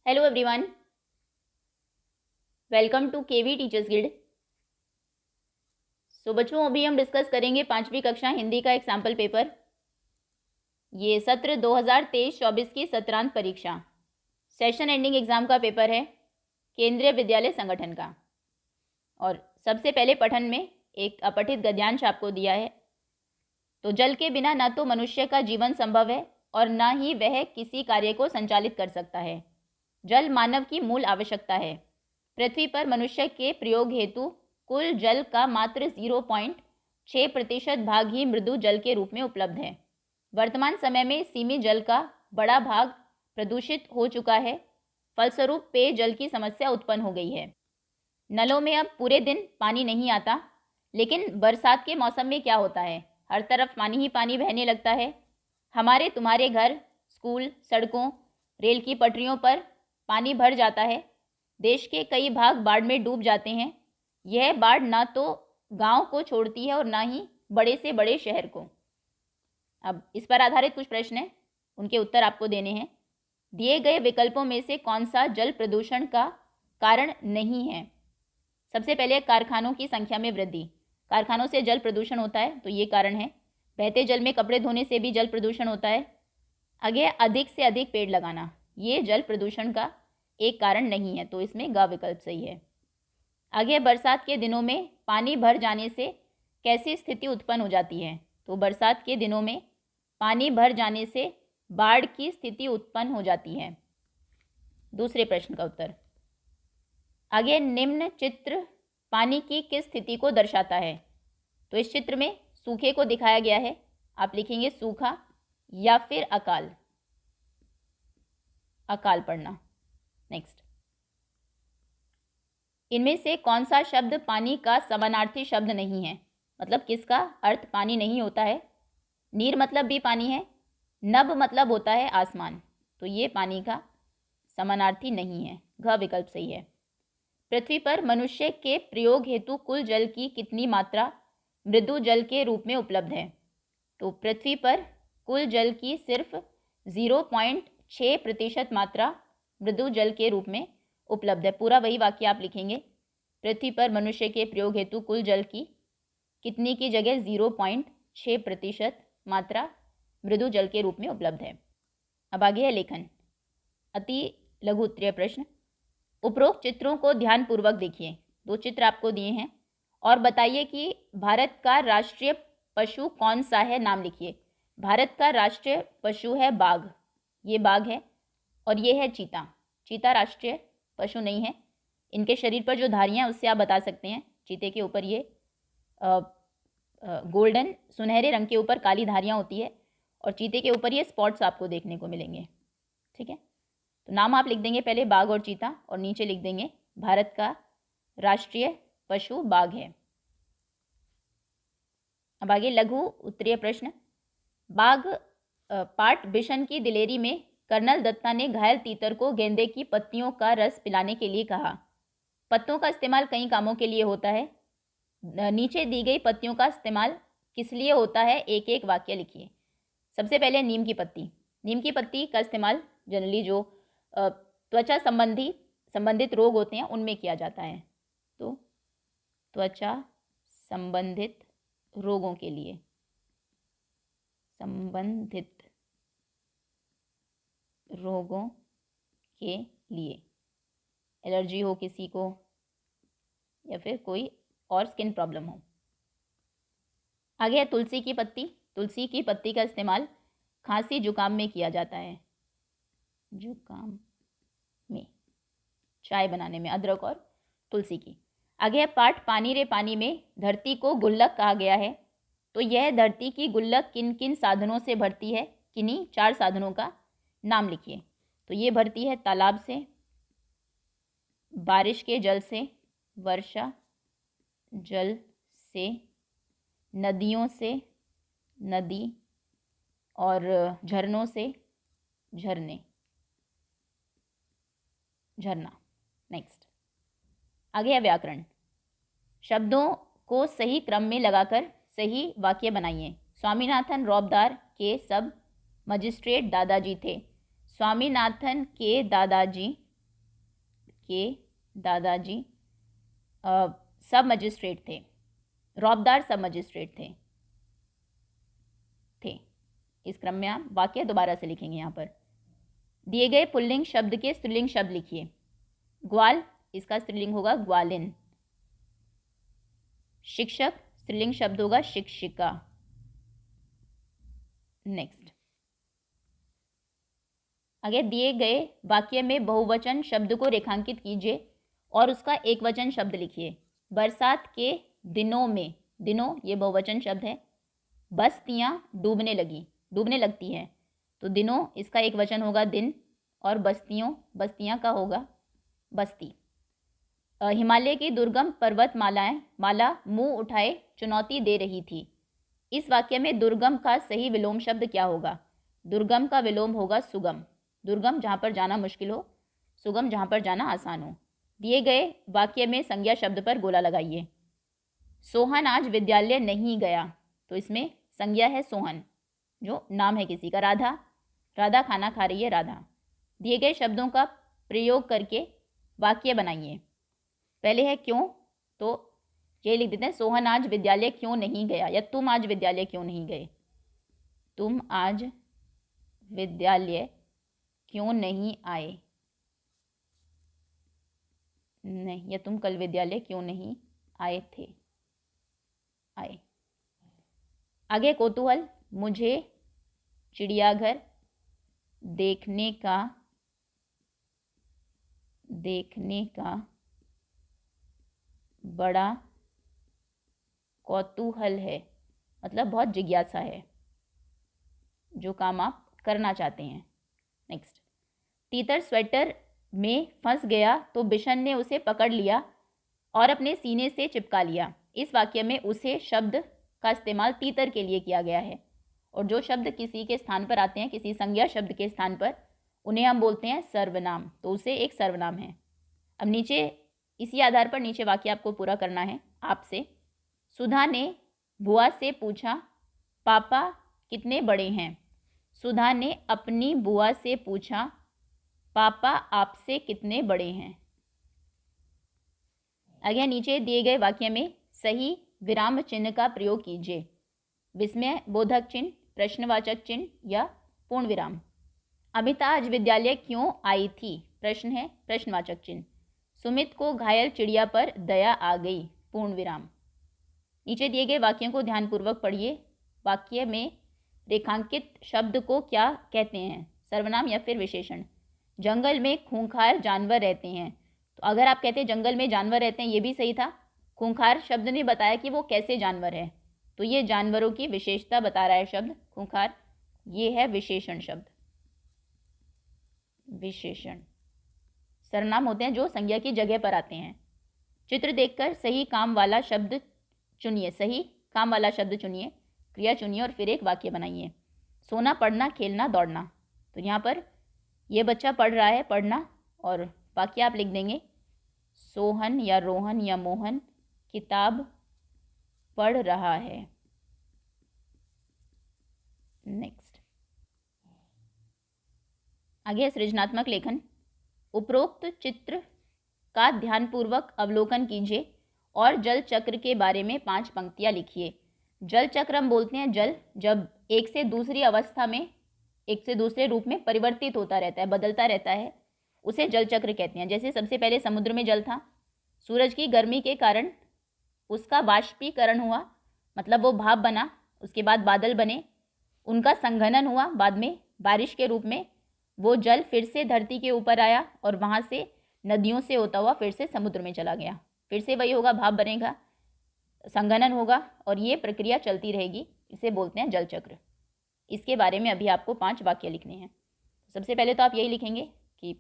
Hello everyone, welcome to KV teachers guild. So बच्चों, अभी हम डिस्कस करेंगे 5वीं कक्षा हिंदी का एक सैम्पल पेपर। ये सत्र 2023-24 की सत्रांत परीक्षा सेशन एंडिंग एग्जाम का पेपर है, केंद्रीय विद्यालय संगठन का। और सबसे पहले पठन में एक अपठित गद्यांश आपको दिया है। तो जल के बिना न तो मनुष्य का जीवन संभव है और न ही वह किसी कार्य को संचालित कर सकता है। जल मानव की मूल आवश्यकता है। पृथ्वी पर मनुष्य के प्रयोग हेतु कुल जल का मात्र 0.6% भाग ही मृदु जल के रूप में उपलब्ध है। वर्तमान समय में सीमित जल का बड़ा भाग प्रदूषित हो चुका है। फलस्वरूप पेय जल की समस्या उत्पन्न हो गई है। नलों में अब पूरे दिन पानी नहीं आता, लेकिन बरसात के मौसम में क्या होता है, हर तरफ पानी ही पानी बहने लगता है। हमारे तुम्हारे घर, स्कूल, सड़कों, रेल की पटरियों पर पानी भर जाता है। देश के कई भाग बाढ़ में डूब जाते हैं। यह बाढ़ ना तो गांव को छोड़ती है और ना ही बड़े से बड़े शहर को। अब इस पर आधारित कुछ प्रश्न हैं, उनके उत्तर आपको देने हैं। दिए गए विकल्पों में से कौन सा जल प्रदूषण का कारण नहीं है? सबसे पहले कारखानों की संख्या में वृद्धि। कारखानों से जल प्रदूषण होता है, तो ये कारण है। बहते जल में कपड़े धोने से भी जल प्रदूषण होता है। आगे अधिक से अधिक पेड़ लगाना, ये जल प्रदूषण का एक कारण नहीं है, तो इसमें ग विकल्प सही है। आगे बरसात के दिनों में पानी भर जाने से कैसी स्थिति उत्पन्न हो जाती है? तो बरसात के दिनों में पानी भर जाने से बाढ़ की स्थिति उत्पन्न हो जाती है। दूसरे प्रश्न का उत्तर। आगे निम्न चित्र पानी की किस स्थिति को दर्शाता है? तो इस चित्र में सूखे को दिखाया गया है। आप लिखेंगे सूखा या फिर अकाल, अकाल पड़ना। नेक्स्ट, इनमें से कौन सा शब्द पानी का समानार्थी शब्द नहीं है? मतलब किसका अर्थ पानी नहीं होता है? नीर मतलब भी पानी है, नभ मतलब होता है आसमान, तो ये पानी का समानार्थी नहीं है। घ विकल्प सही है। पृथ्वी पर मनुष्य के प्रयोग हेतु कुल जल की कितनी मात्रा मृदु जल के रूप में उपलब्ध है? तो पृथ्वी पर कुल जल की सिर्फ 0.6% मात्रा मृदु जल के रूप में उपलब्ध है। पूरा वही वाक्य आप लिखेंगे। पृथ्वी पर मनुष्य के प्रयोग हेतु कुल जल की कितनी की जगह 0.6% मात्रा मृदु जल के रूप में उपलब्ध है। अब आगे है लेखन। अति लघु उत्तरीय प्रश्न। उपरोक्त चित्रों को ध्यानपूर्वक देखिए। 2 चित्र आपको दिए हैं और बताइए कि भारत का राष्ट्रीय पशु कौन सा है, नाम लिखिए। भारत का राष्ट्रीय पशु है बाघ, ये बाघ है, और ये है चीता। चीता राष्ट्रीय पशु नहीं है। इनके शरीर पर जो धारियाँ हैं उससे आप बता सकते हैं। चीते के ऊपर ये गोल्डन सुनहरे रंग के ऊपर काली धारियाँ होती है और चीते के ऊपर ये स्पॉट्स आपको देखने को मिलेंगे। ठीक है, तो नाम आप लिख देंगे पहले बाघ और चीता, और नीचे लिख देंगे भारत का राष्ट्रीय पशु बाघ है। अब आगे लघु उत्तरीय प्रश्न। बाघ पाट बिशन की दिलेरी में कर्नल दत्ता ने घायल तीतर को गेंदे की पत्तियों का रस पिलाने के लिए कहा। पत्तों का इस्तेमाल कई कामों के लिए होता है। नीचे दी गई पत्तियों का इस्तेमाल किस लिए होता है, एक एक वाक्य लिखिए। सबसे पहले नीम की पत्ती। नीम की पत्ती का इस्तेमाल जनरली जो त्वचा संबंधित रोग होते हैं उनमें किया जाता है। तो त्वचा संबंधित रोगों के लिए, संबंधित रोगों के लिए, एलर्जी हो किसी को या फिर कोई और स्किन प्रॉब्लम हो। आगे है तुलसी की पत्ती। तुलसी की पत्ती का इस्तेमाल खांसी जुकाम में किया जाता है। जुकाम में, चाय बनाने में अदरक और तुलसी की। आगे है पाठ पानी रे पानी में धरती को गुल्लक कहा गया है। तो यह धरती की गुल्लक किन किन साधनों से भरती है? किन्हीं 4 साधनों का नाम लिखिए। तो ये भरती है तालाब से, बारिश के जल से, वर्षा जल से, नदियों से, नदी, और झरनों से, झरने, झरना। नेक्स्ट, आगे है व्याकरण। शब्दों को सही क्रम में लगाकर सही वाक्य बनाइए। स्वामीनाथन रौबदार के सब मजिस्ट्रेट दादाजी थे। स्वामीनाथन के दादाजी के दादाजी सब मजिस्ट्रेट थे, रौबदार सब मजिस्ट्रेट थे। इस क्रम में आप वाक्य दोबारा से लिखेंगे। यहाँ पर दिए गए पुल्लिंग शब्द के स्त्रीलिंग शब्द लिखिए। ग्वाल, इसका स्त्रीलिंग होगा ग्वालिन। शिक्षक, स्त्रीलिंग शब्द होगा शिक्षिका। नेक्स्ट, आगे दिए गए वाक्य में बहुवचन शब्द को रेखांकित कीजिए और उसका एकवचन शब्द लिखिए। बरसात के दिनों में, दिनों ये बहुवचन शब्द है। बस्तियां डूबने लगती हैं, तो दिनों इसका एकवचन होगा दिन, और बस्तियां का होगा बस्ती। हिमालय की दुर्गम माला मुंह उठाए चुनौती दे रही थी। इस वाक्य में दुर्गम का सही विलोम शब्द क्या होगा? दुर्गम का विलोम होगा सुगम। दुर्गम जहाँ पर जाना मुश्किल हो, सुगम जहाँ पर जाना आसान हो। दिए गए वाक्य में संज्ञा शब्द पर गोला लगाइए। सोहन आज विद्यालय नहीं गया, तो इसमें संज्ञा है सोहन, जो नाम है किसी का। राधा खाना खा रही है, राधा। दिए गए शब्दों का प्रयोग करके वाक्य बनाइए। पहले है क्यों, तो ये लिख देते हैं, सोहन आज विद्यालय क्यों नहीं गया, या तुम आज विद्यालय क्यों नहीं गए। तुम आज विद्यालय क्यों नहीं आए, नहीं, या तुम कल विद्यालय क्यों नहीं आए थे, आए। आगे कौतूहल, मुझे चिड़ियाघर देखने का बड़ा कौतूहल है, मतलब बहुत जिज्ञासा है, जो काम आप करना चाहते हैं। नेक्स्ट, तीतर स्वेटर में फंस गया तो बिशन ने उसे पकड़ लिया और अपने सीने से चिपका लिया। इस वाक्य में उसे शब्द का इस्तेमाल तीतर के लिए किया गया है, और जो शब्द किसी के स्थान पर आते हैं, किसी संज्ञा शब्द के स्थान पर, उन्हें हम बोलते हैं सर्वनाम, तो उसे एक सर्वनाम है। अब नीचे इसी आधार पर नीचे वाक्य आपको पूरा करना है आपसे। सुधा ने बुआ से पूछा, पापा कितने बड़े हैं। सुधा ने अपनी बुआ से पूछा, पापा आपसे कितने बड़े हैं। आगे नीचे दिए गए वाक्य में सही विराम चिन्ह का प्रयोग कीजिए। विस्मय बोधक चिन्ह, प्रश्नवाचक चिन्ह या पूर्ण विराम। अमिता आज विद्यालय क्यों आई थी, प्रश्न है, प्रश्नवाचक चिन्ह। सुमित को घायल चिड़िया पर दया आ गई, पूर्ण विराम। नीचे दिए गए वाक्यों को ध्यानपूर्वक पढ़िए। वाक्य में रेखांकित शब्द को क्या कहते हैं, सर्वनाम या फिर विशेषण। जंगल में खूंखार जानवर रहते हैं, तो अगर आप कहते हैं जंगल में जानवर रहते हैं, ये भी सही था। खूंखार शब्द ने बताया कि वो कैसे जानवर है, तो ये जानवरों की विशेषता बता रहा है शब्द खूंखार, ये है विशेषण शब्द। विशेषण सर्वनाम होते हैं जो संज्ञा की जगह पर आते हैं। चित्र देखकर सही काम वाला शब्द चुनिए, सही काम वाला शब्द चुनिए, क्रिया चुनिए और फिर एक वाक्य बनाइए। सोना, पढ़ना, खेलना, दौड़ना, तो यहाँ पर ये बच्चा पढ़ रहा है, पढ़ना, और वाक्य आप लिख देंगे, सोहन या रोहन या मोहन किताब पढ़ रहा है। नेक्स्ट, आगे सृजनात्मक लेखन। उपरोक्त चित्र का ध्यानपूर्वक अवलोकन कीजिए और जल चक्र के बारे में 5 पंक्तियां लिखिए। जल चक्र हम बोलते हैं जल जब एक से दूसरी अवस्था में, एक से दूसरे रूप में परिवर्तित होता रहता है, बदलता रहता है, उसे जल चक्र कहते हैं। जैसे सबसे पहले समुद्र में जल था, सूरज की गर्मी के कारण उसका वाष्पीकरण हुआ, मतलब वो भाप बना, उसके बाद बादल बने, उनका संघनन हुआ, बाद में बारिश के रूप में वो जल फिर से धरती के ऊपर आया और वहाँ से नदियों से होता हुआ फिर से समुद्र में चला गया। फिर से वही होगा, भाप बनेगा, संघनन होगा, और ये प्रक्रिया चलती रहेगी, इसे बोलते हैं जल चक्र। इसके बारे में अभी आपको 5 वाक्य लिखने हैं। सबसे पहले तो आप यही लिखेंगे कि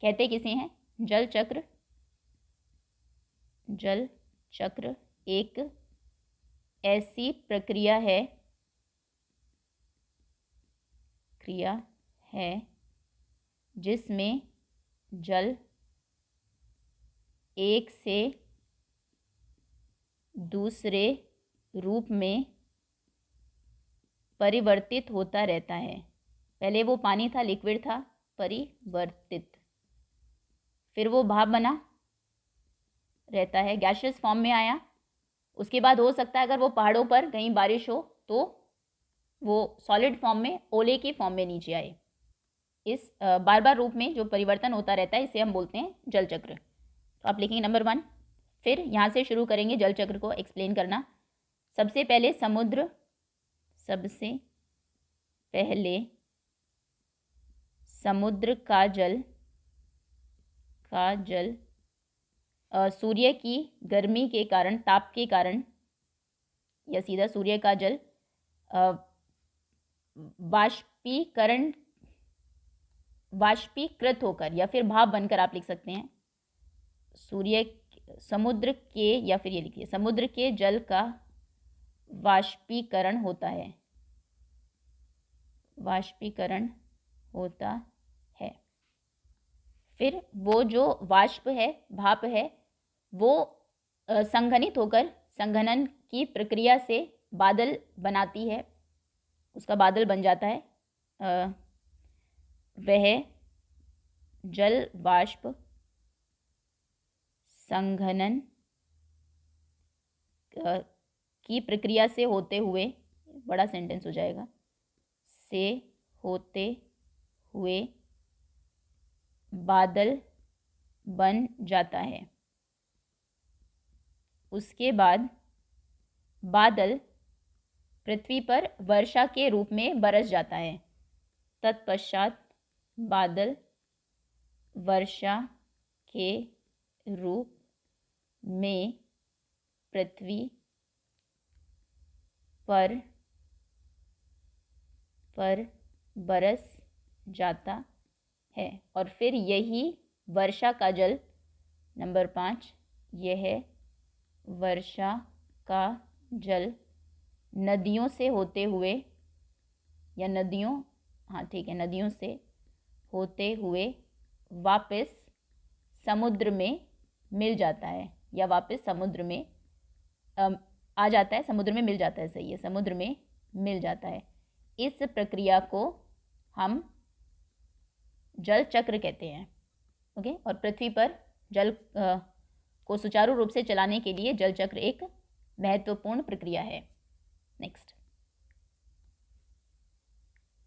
कहते किसे हैं, जल चक्र। जल चक्र एक ऐसी प्रक्रिया है जिसमें जल एक से दूसरे रूप में परिवर्तित होता रहता है। पहले वो पानी था, लिक्विड था, परिवर्तित, फिर वो भाप बना रहता है, गैसियस फॉर्म में आया। उसके बाद हो सकता है अगर वो पहाड़ों पर कहीं बारिश हो तो वो सॉलिड फॉर्म में, ओले की फॉर्म में नीचे आए। इस बार बार रूप में जो परिवर्तन होता रहता है इसे हम बोलते हैं जल चक्र। तो आप लिखेंगे नंबर 1। फिर यहाँ से शुरू करेंगे जल चक्र को एक्सप्लेन करना। सबसे पहले समुद्र, सबसे पहले समुद्र का जल सूर्य की गर्मी के कारण, ताप के कारण, या सीधा सूर्य का जल वाष्पीकृत होकर या फिर भाप बनकर, आप लिख सकते हैं समुद्र के, या फिर ये लिखिए समुद्र के जल का वाष्पीकरण होता है, वाष्पीकरण होता है। फिर वो जो वाष्प है, भाप है, वो संघनित होकर संघनन की प्रक्रिया से बादल बनाती है, उसका बादल बन जाता है। वह जल वाष्प संघनन की प्रक्रिया से होते हुए, बड़ा सेंटेंस हो जाएगा, से होते हुए बादल बन जाता है। उसके बाद बादल पृथ्वी पर वर्षा के रूप में बरस जाता है। तत्पश्चात बादल वर्षा के रूप में पृथ्वी पर बरस जाता है। और फिर यही वर्षा का जल, नंबर 5, यह वर्षा का जल नदियों से होते हुए, या नदियों, हाँ ठीक है, नदियों से होते हुए वापस समुद्र में मिल जाता है, या वापस समुद्र में आ जाता है, समुद्र में मिल जाता है, सही है, समुद्र में मिल जाता है। इस प्रक्रिया को हम जल चक्र कहते हैं। ओके, और पृथ्वी पर जल को सुचारू रूप से चलाने के लिए जल चक्र एक महत्वपूर्ण प्रक्रिया है। नेक्स्ट,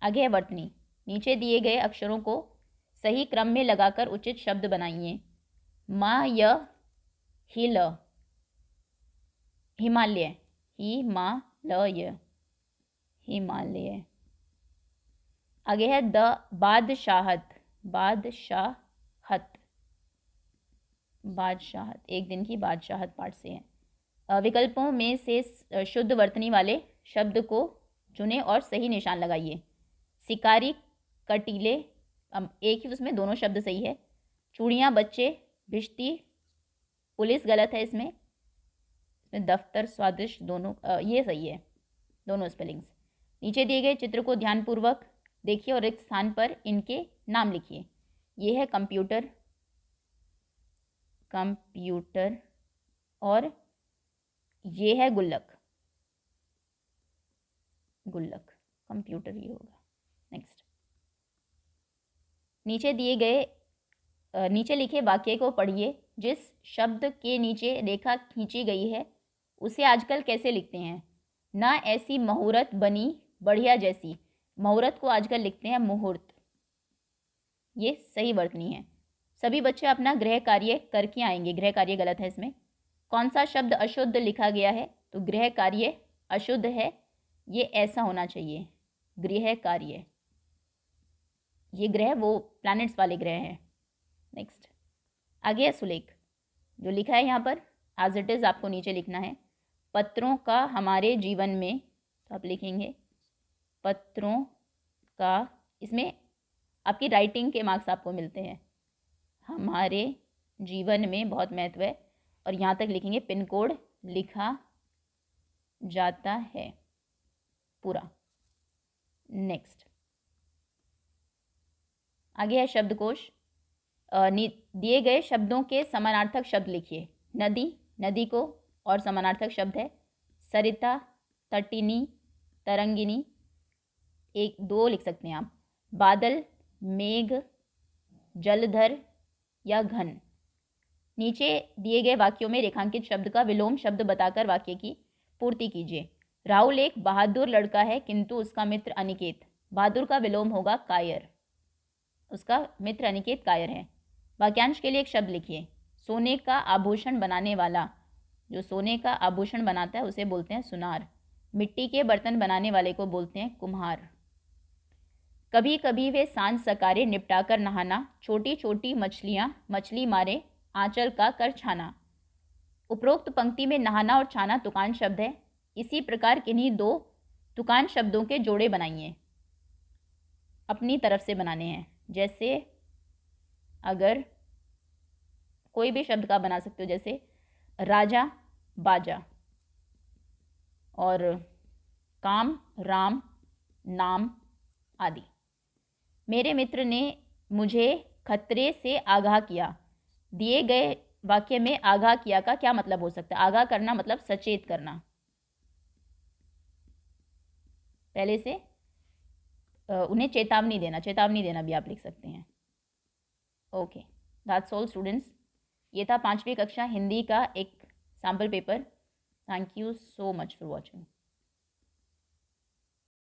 आगे है वर्तनी। नीचे दिए गए अक्षरों को सही क्रम में लगाकर उचित शब्द बनाइए। मा, य, हिल, हिमालय, हिमालय, हिमालय। आगे है द बादशाहत, बादशाहत, बादशाहत, एक दिन की बादशाहत पाठ से है। विकल्पों में से शुद्ध वर्तनी वाले शब्द को चुनें और सही निशान लगाइए। शिकारी, कटीले, एक ही उसमें दोनों शब्द सही है। चूड़ियाँ, बच्चे, भिश्ती, पुलिस गलत है इसमें दफ्तर, स्वादिष्ट, दोनों ये सही है, दोनों स्पेलिंग्स। नीचे दिए गए चित्र को ध्यानपूर्वक देखिए और एक स्थान पर इनके नाम लिखिए। ये है कंप्यूटर, कंप्यूटर, और ये है गुल्लक, गुल्लक, कंप्यूटर ये होगा। नेक्स्ट, नीचे लिखे वाक्य को पढ़िए। जिस शब्द के नीचे रेखा खींची गई है उसे आजकल कैसे लिखते हैं? ना ऐसी मुहूर्त बनी बढ़िया जैसी। मुहूर्त को आजकल लिखते हैं मुहूर्त। ये सही वर्तनी है। सभी बच्चे अपना गृह कार्य करके आएंगे, गृह कार्य गलत है इसमें। कौन सा शब्द अशुद्ध लिखा गया है? तो गृह कार्य अशुद्ध है, ये ऐसा होना चाहिए, गृह कार्य। ये ग्रह वो प्लैनेट्स वाले ग्रह हैं। नेक्स्ट, आगे है सुलेख। जो लिखा है यहाँ पर एज इट इज़ आपको नीचे लिखना है। पत्रों का हमारे जीवन में, तो आप लिखेंगे पत्रों का, इसमें आपकी राइटिंग के मार्क्स आपको मिलते हैं। हमारे जीवन में बहुत महत्व है, और यहाँ तक लिखेंगे पिन कोड लिखा जाता है पूरा। नेक्स्ट, आगे है शब्दकोश। दिए गए शब्दों के समानार्थक शब्द लिखिए। नदी, नदी को और समानार्थक शब्द है सरिता, तटिनी, तरंगिनी, एक दो लिख सकते हैं आप। बादल, मेघ, जलधर, या घन। नीचे दिए गए वाक्यों में रेखांकित शब्द का विलोम शब्द बताकर वाक्य की पूर्ति कीजिए। राहुल एक बहादुर लड़का है किंतु उसका मित्र अनिकेत। बहादुर का विलोम होगा कायर, उसका मित्र अनिकेत कायर है। वाक्यांश के लिए एक शब्द लिखिए। सोने का आभूषण बनाने वाला, जो सोने का आभूषण बनाता है उसे बोलते हैं सुनार। मिट्टी के बर्तन बनाने वाले को बोलते हैं कुम्हार। कभी कभी वे सांझ सकारे निपटाकर नहाना, छोटी छोटी मछलियाँ मछली मारे आंचल का कर छाना। उपरोक्त पंक्ति में नहाना और छाना तुकान शब्द है। इसी प्रकार किन्हीं दो तुकान शब्दों के जोड़े बनाइए, अपनी तरफ से बनाने हैं। जैसे अगर कोई भी शब्द का बना सकते हो, जैसे राजा बाजा, और काम राम नाम आदि। मेरे मित्र ने मुझे खतरे से आगाह किया। दिए गए वाक्य में आगाह किया का क्या मतलब हो सकता है? आगाह करना मतलब सचेत करना। पहले से उन्हें चेतावनी देना भी आप लिख सकते हैं। Okay, that's all students. ये था 5वीं कक्षा हिंदी का एक sample paper. Thank you so much for watching.